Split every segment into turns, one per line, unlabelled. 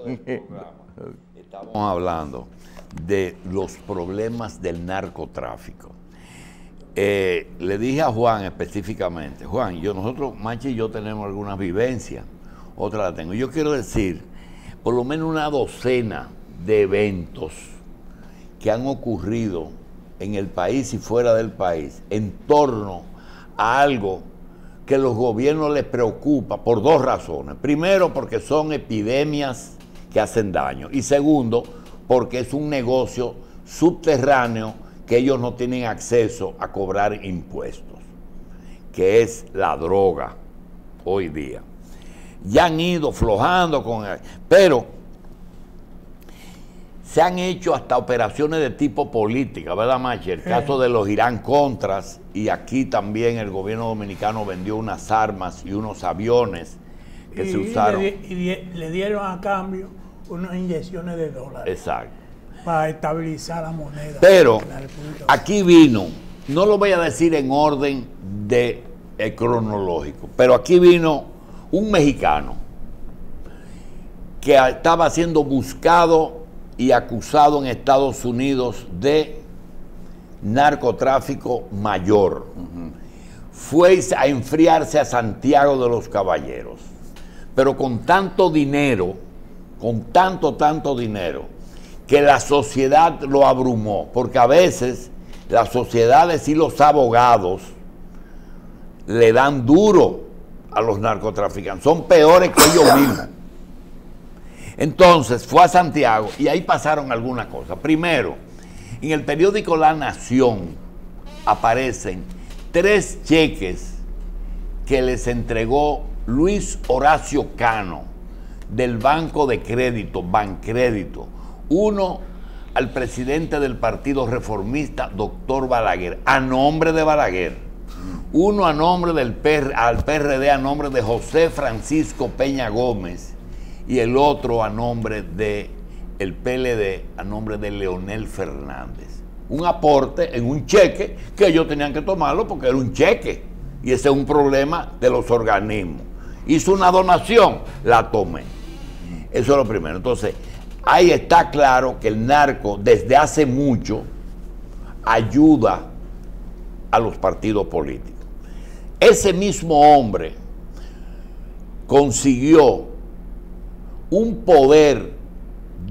principio del programa estábamos hablando de los problemas del narcotráfico. Le dije a Juan específicamente, Juan, nosotros, Machi y yo tenemos algunas vivencias, otras las tengo. Yo quiero decir, por lo menos una docena de eventos que han ocurrido en el país y fuera del país en torno a algo que a los gobiernos les preocupa por dos razones. Primero, porque son epidemias que hacen daño. Y segundo, porque es un negocio subterráneo que ellos no tienen acceso a cobrar impuestos, que es la droga hoy día. Ya han ido flojando con él, pero se han hecho hasta operaciones de tipo política, ¿verdad, Machi? El caso de los Irán Contras, y aquí también el gobierno dominicano vendió unas armas y unos aviones que se usaron.
Le dieron a cambio unas inyecciones de dólares.
Exacto.
Para estabilizar la moneda.
Pero aquí vino, no lo voy a decir en orden de cronológico, pero aquí vino un mexicano que estaba siendo buscado y acusado en Estados Unidos de narcotráfico mayor. Fue a enfriarse a Santiago de los Caballeros, pero con tanto dinero, con tanto dinero, que la sociedad lo abrumó, porque a veces las sociedades y los abogados le dan duro a los narcotraficantes, son peores que ellos mismos. Entonces fue a Santiago y ahí pasaron algunas cosas. Primero, en el periódico La Nación aparecen 3 cheques que les entregó Luis Horacio Cano del Banco de Crédito, Bancrédito. Uno al presidente del Partido Reformista, doctor Balaguer, a nombre de Balaguer. Uno a nombre al PRD, a nombre de José Francisco Peña Gómez. Y el otro a nombre de el PLD, a nombre de Leonel Fernández. Un aporte en un cheque que ellos tenían que tomarlo porque era un cheque. Y ese es un problema de los organismos. Hizo una donación, la tomé. Eso es lo primero. Entonces, ahí está claro que el narco desde hace mucho ayuda a los partidos políticos. Ese mismo hombre consiguió un poder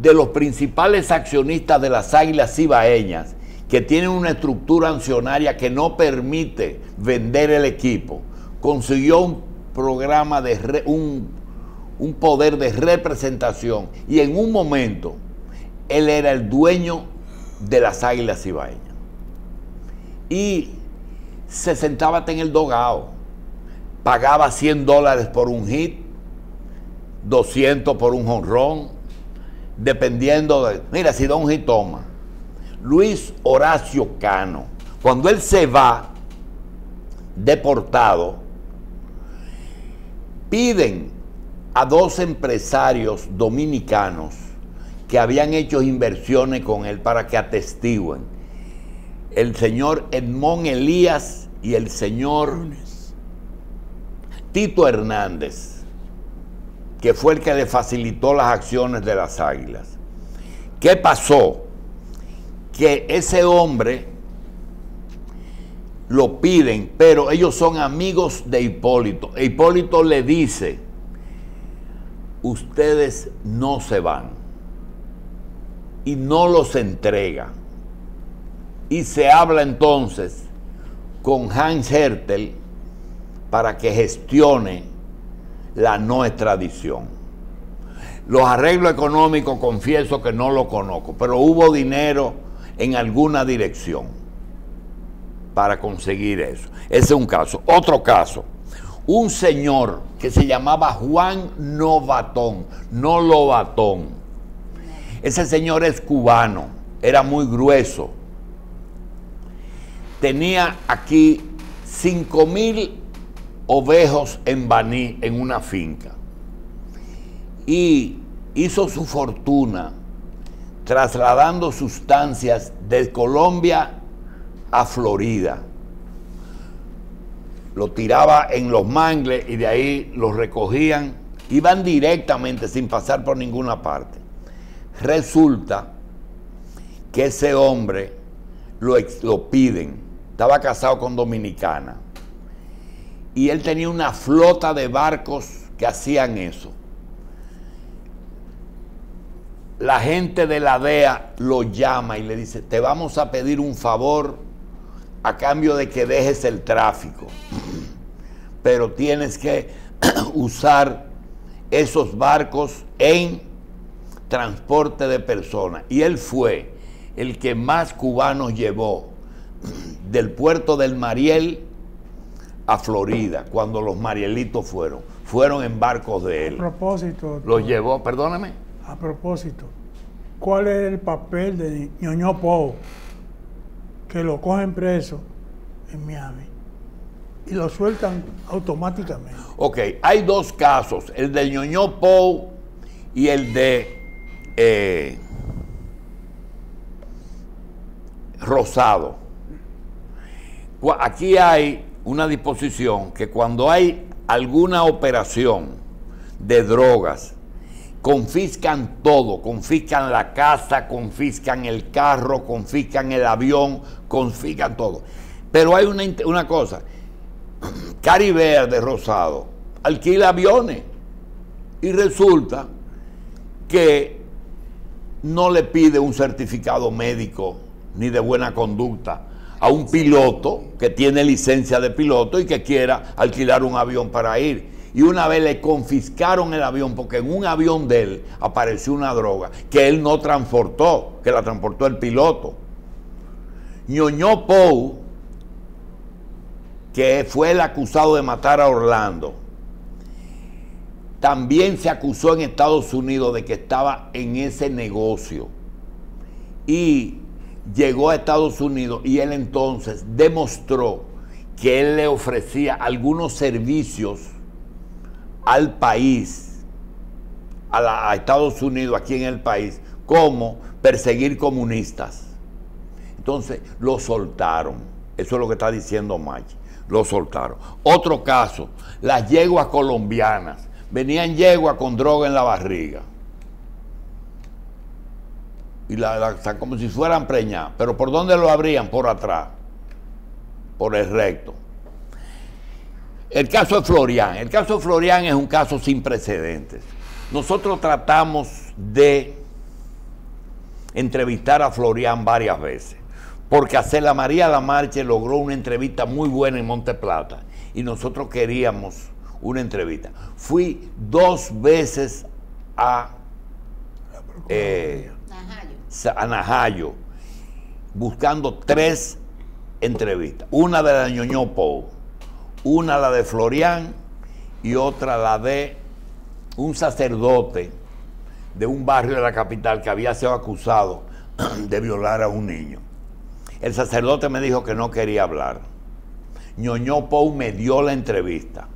de los principales accionistas de las Águilas Cibaeñas, que tienen una estructura accionaria que no permite vender el equipo, consiguió un programa de un poder de representación, y en un momento él era el dueño de las Águilas Cibaeñas y se sentaba hasta en el dogao, pagaba $100 por un hit, 200 por un jonrón, dependiendo de... Mira, si da un hit, toma. Luis Horacio Cano, cuando él se va deportado, piden a 2 empresarios dominicanos que habían hecho inversiones con él para que atestiguen. El señor Edmond Elías y el señor Tito Hernández, que fue el que le facilitó las acciones de las Águilas. ¿Qué pasó? Que ese hombre lo piden, pero ellos son amigos de Hipólito. E Hipólito le dice: ustedes no se van, y no los entrega. Y se habla entonces con Hans Hertel para que gestione la no extradición. Los arreglos económicos, confieso que no lo conozco, pero hubo dinero en alguna dirección para conseguir eso. Ese es un caso. Otro caso, un señor que se llamaba Juan Novatón, no Lobatón. Ese señor es cubano, era muy grueso. Tenía aquí 5,000 ovejos en Baní, en una finca, y hizo su fortuna trasladando sustancias de Colombia a Florida. Lo tiraba en los mangles y de ahí los recogían Iban directamente sin pasar por ninguna parte. Resulta que ese hombre lo piden. Estaba casado con dominicana. Y él tenía una flota de barcos que hacían eso. La gente de la DEA lo llama y le dice, te vamos a pedir un favor a cambio de que dejes el tráfico. Pero tienes que usar esos barcos en transporte de personas. Y él fue el que más cubanos llevó del puerto del Mariel a Florida, cuando los marielitos fueron en barcos de él.
A propósito.
Los llevó, perdóname.
A propósito, ¿cuál es el papel de Ñoño Pou? Que lo cogen preso en Miami y lo sueltan automáticamente.
Ok, hay dos casos, el de Ñoño Pou y el de Rosado. Aquí hay una disposición que cuando hay alguna operación de drogas, confiscan todo, confiscan la casa, confiscan el carro, confiscan el avión, confiscan todo. Pero hay una cosa, Caribea de Rosado alquila aviones y resulta que no le pide un certificado médico ni de buena conducta a un piloto que tiene licencia de piloto y que quiera alquilar un avión para ir. Y una vez le confiscaron el avión porque en un avión de él apareció una droga que él no transportó, que la transportó el piloto. Ñoño Pou, que fue el acusado de matar a Orlando, también se acusó en Estados Unidos de que estaba en ese negocio. Y llegó a Estados Unidos y él entonces demostró que él le ofrecía algunos servicios al país, a Estados Unidos, aquí en el país, como perseguir comunistas. Entonces lo soltaron. Eso es lo que está diciendo Machi. Lo soltaron. Otro caso, las yeguas colombianas. Venían yeguas con droga en la barriga. Y como si fueran preñadas. Pero ¿por dónde lo abrían? Por atrás. Por el recto. El caso de Florian. El caso de Florian es un caso sin precedentes. Nosotros tratamos de entrevistar a Florian varias veces, porque Acela María Lamarche logró una entrevista muy buena en Monte Plata y nosotros queríamos una entrevista. Fui 2 veces a Najayo buscando 3 entrevistas. Una de la Ñoño Pou, una la de Florian y otra la de un sacerdote de un barrio de la capital que había sido acusado de violar a un niño. El sacerdote me dijo que no quería hablar. Ñoño Pou me dio la entrevista,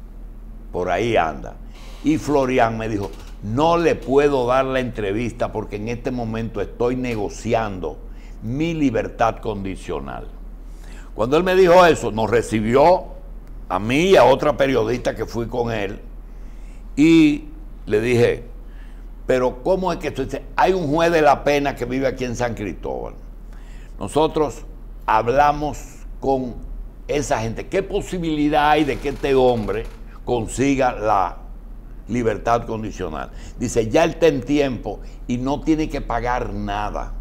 por ahí anda. Y Florian me dijo, no le puedo dar la entrevista porque en este momento estoy negociando mi libertad condicional. Cuando él me dijo eso, nos recibió a mí y a otra periodista que fui con él y le dije, pero ¿cómo es que esto dice? Hay un juez de la pena que vive aquí en San Cristóbal. Nosotros hablamos con esa gente. ¿Qué posibilidad hay de que este hombre consiga la libertad condicional? Dice, ya él está en tiempo y no tiene que pagar nada.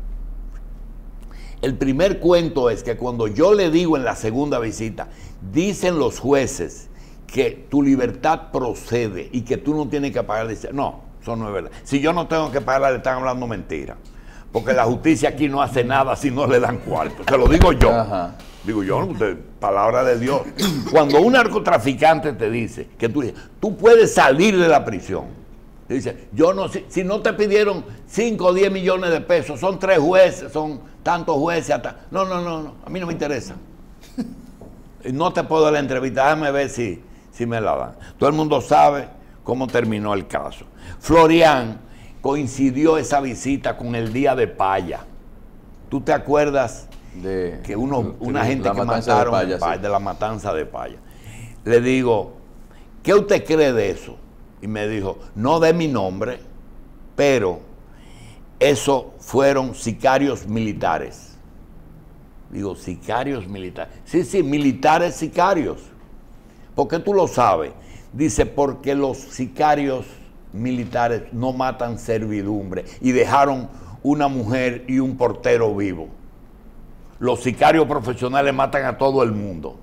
El primer cuento es que cuando yo le digo en la segunda visita, dicen los jueces que tu libertad procede y que tú no tienes que pagar. Dice, no, eso no es verdad. Si yo no tengo que pagar, le están hablando mentira. Porque la justicia aquí no hace nada si no le dan cuarto. Se lo digo yo. Ajá. Digo yo, palabra de Dios. Cuando un narcotraficante te dice que tú puedes salir de la prisión, te dice, yo no, si no te pidieron 5 o 10 millones de pesos, son 3 jueces, son tantos jueces, hasta. No, a mí no me interesa. No te puedo dar la entrevista, déjame ver si me la dan. Todo el mundo sabe cómo terminó el caso. Florian coincidió esa visita con el día de Paya. ¿Tú te acuerdas que una gente que mataron de la matanza de Paya? Le digo, ¿qué usted cree de eso? y me dijo, no dé mi nombre, pero eso fueron sicarios militares. Digo, sicarios militares. Sí, militares sicarios. ¿Por qué tú lo sabes? Dice, porque los sicarios militares no matan servidumbre y dejaron una mujer y un portero vivo. Los sicarios profesionales matan a todo el mundo.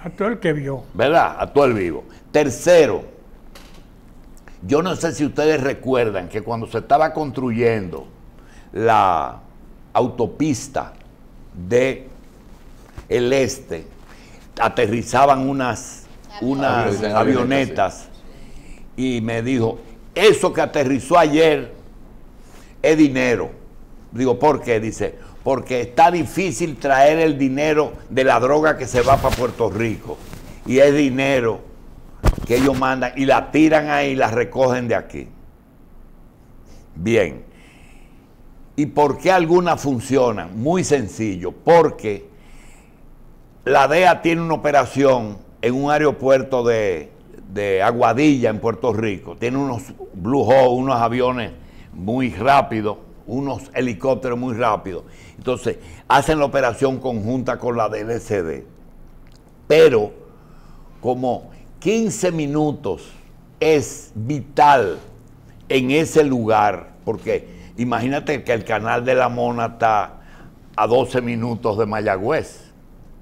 A todo el que vio.
¿Verdad? A todo el vivo. Tercero, yo no sé si ustedes recuerdan que cuando se estaba construyendo la autopista de el este, aterrizaban unas avionetas y me dijo, eso que aterrizó ayer es dinero. Digo, ¿por qué? Dice, porque está difícil traer el dinero de la droga que se va para Puerto Rico. Y es dinero que ellos mandan y la tiran ahí y la recogen de aquí. Bien. ¿Y por qué algunas funcionan? Muy sencillo, porque la DEA tiene una operación en un aeropuerto de Aguadilla, en Puerto Rico. Tiene unos Blue Hawk, unos aviones muy rápidos, unos helicópteros muy rápidos. Entonces, hacen la operación conjunta con la del LCD. Pero, como 15 minutos es vital en ese lugar, porque imagínate que el canal de la Mona está a 12 minutos de Mayagüez,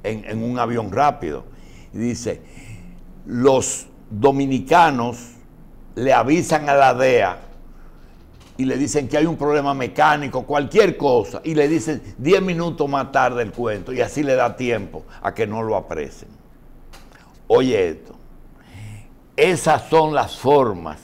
en un avión rápido. Y dice, los dominicanos le avisan a la DEA y le dicen que hay un problema mecánico, cualquier cosa, y le dicen 10 minutos más tarde el cuento, y así le da tiempo a que no lo apresen. Oye esto, esas son las formas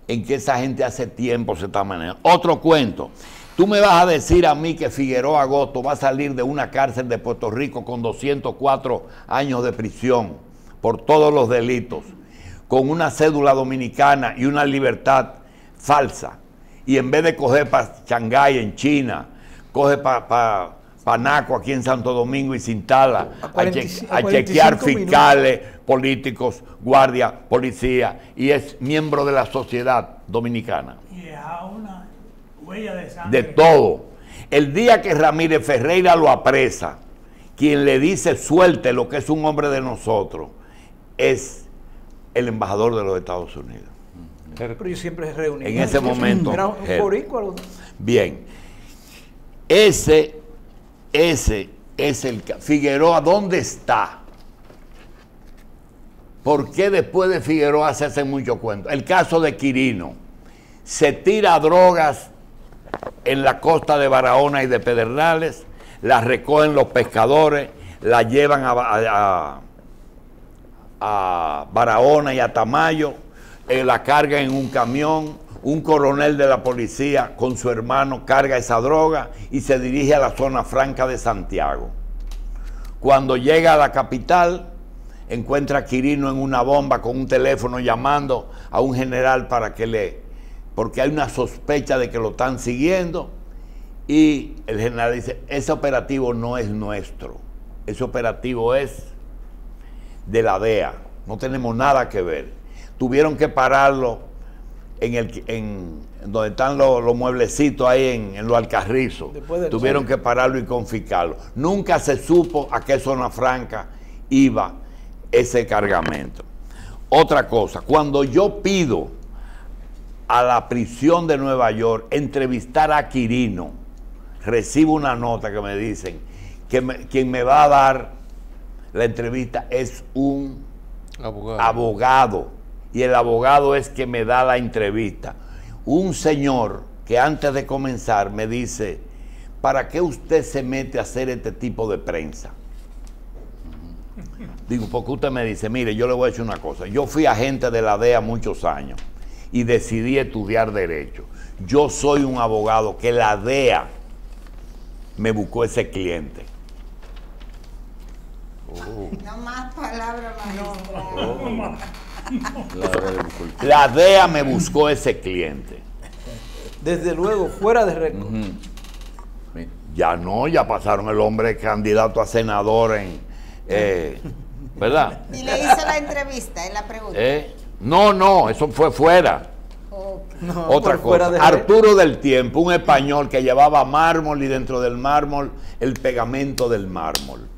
en que esa gente hace tiempo se está manejando. Otro cuento, tú me vas a decir a mí que Figueroa Agosto va a salir de una cárcel de Puerto Rico con 204 años de prisión por todos los delitos, con una cédula dominicana y una libertad falsa, y en vez de coger para Shanghái en China, coge para Naco aquí en Santo Domingo y se instala a chequear fiscales, políticos, guardia, policía, y es miembro de la sociedad dominicana.
Y deja una huella de sangre.
De todo. El día que Ramírez Ferreira lo apresa, quien le dice suelte lo que es un hombre de nosotros, es el embajador de los Estados Unidos.
Pero yo siempre reuní.
En ese momento.
Era un boricua.
Bien. Ese es el... Figueroa, ¿dónde está? ¿Por qué después de Figueroa se hacen muchos cuentos? El caso de Quirino. Se tira drogas en la costa de Barahona y de Pedernales, las recogen los pescadores, las llevan a Barahona y a Tamayo, la cargan en un camión, un coronel de la policía con su hermano carga esa droga y se dirige a la zona franca de Santiago. Cuando llega a la capital, encuentra a Quirino en una bomba con un teléfono llamando a un general porque hay una sospecha de que lo están siguiendo, y el general dice, ese operativo no es nuestro, ese operativo es de la DEA, no tenemos nada que ver. Tuvieron que pararlo en donde están los mueblecitos ahí en los Alcarrizos. Tuvieron que pararlo y confiscarlo. Nunca se supo a qué zona franca iba ese cargamento. Otra cosa, cuando yo pido a la prisión de Nueva York entrevistar a Quirino, recibo una nota que me dicen que quien me va a dar la entrevista es un abogado. Y el abogado es que me da la entrevista. Un señor que antes de comenzar me dice, ¿para qué usted se mete a hacer este tipo de prensa? Digo, porque usted me dice, mire, yo le voy a decir una cosa. Yo fui agente de la DEA muchos años y decidí estudiar Derecho. Yo soy un abogado que la DEA me buscó ese cliente.
No más palabras magistrales.
La DEA me buscó ese cliente.
Desde luego, fuera de récord.
Ya no, ya pasaron el hombre candidato a senador ¿verdad?
Y le hizo la entrevista, él la pregunta.
No, eso fue fuera.
No,
Otra
por fuera
cosa,
de
Arturo del Tiempo, un español que llevaba mármol y dentro del mármol el pegamento del mármol.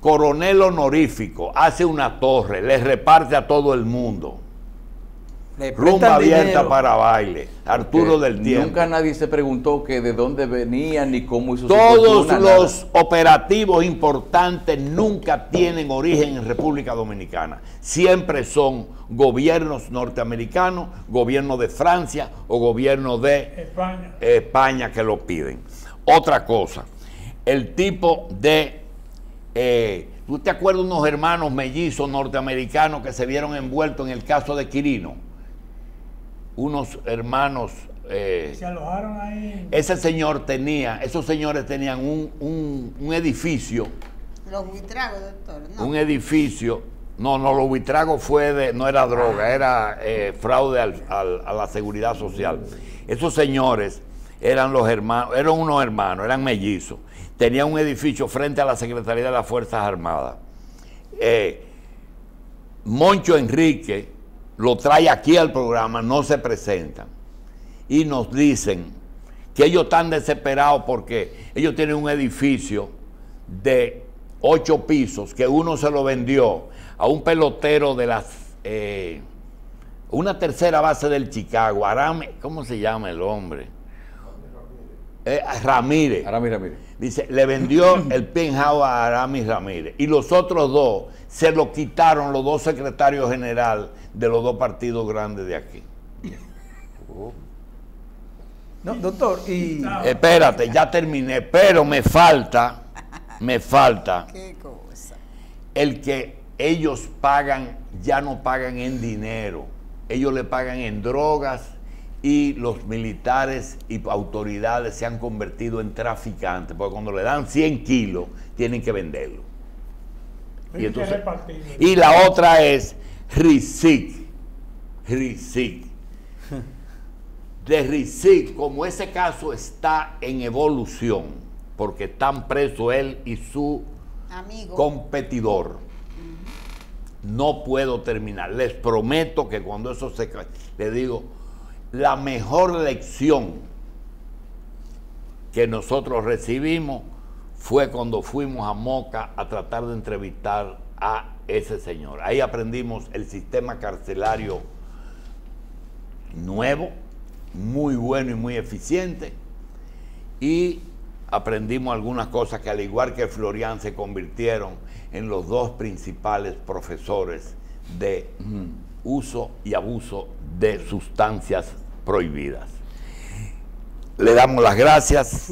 Coronel honorífico, hace una torre, le reparte a todo el mundo.
Le
Rumba
prestan
abierta
dinero.
para baile. Arturo del Tiempo.
Nunca nadie se preguntó que de dónde venía ni cómo hizo su
Todos
fortuna,
los operativos importantes nunca tienen origen en República Dominicana. Siempre son gobiernos norteamericanos, gobierno de Francia o gobierno de España que lo piden. Otra cosa, el tipo de... ¿tú te acuerdas de unos hermanos mellizos norteamericanos que se vieron envueltos en el caso de Quirino? Unos hermanos...
se alojaron ahí.
esos señores tenían un edificio.
Los buitragos, doctor. No.
Un edificio. No, los buitragos no era droga, era fraude a la seguridad social. Esos señores eran unos hermanos, eran mellizos. Tenían un edificio frente a la Secretaría de las Fuerzas Armadas. Moncho Enrique lo trae aquí al programa, no se presentan. Y nos dicen que ellos están desesperados porque ellos tienen un edificio de 8 pisos que uno se lo vendió a un pelotero de una tercera base del Chicago, ¿cómo se llama el hombre? Ramírez. Dice, le vendió el penthouse a Aramis Ramírez. Y los otros dos se lo quitaron los dos secretarios generales de los dos partidos grandes de aquí.
No, doctor, y...
Espérate, ya terminé, pero me falta
Qué cosa.
el que ellos pagan, ya no pagan en dinero, ellos le pagan en drogas y los militares y autoridades se han convertido en traficantes, porque cuando le dan 100 kilos tienen que venderlo. Y la otra es RISIC. De RISIC, como ese caso está en evolución, porque están presos él y su
Amigo.
competidor, no puedo terminar. Les prometo que cuando eso se... Le digo, la mejor lección que nosotros recibimos fue cuando fuimos a Moca a tratar de entrevistar a ese señor. Ahí aprendimos el sistema carcelario nuevo, muy bueno y muy eficiente, y aprendimos algunas cosas que, al igual que Florian, se convirtieron en los dos principales profesores de uso y abuso de sustancias prohibidas. Le damos las gracias.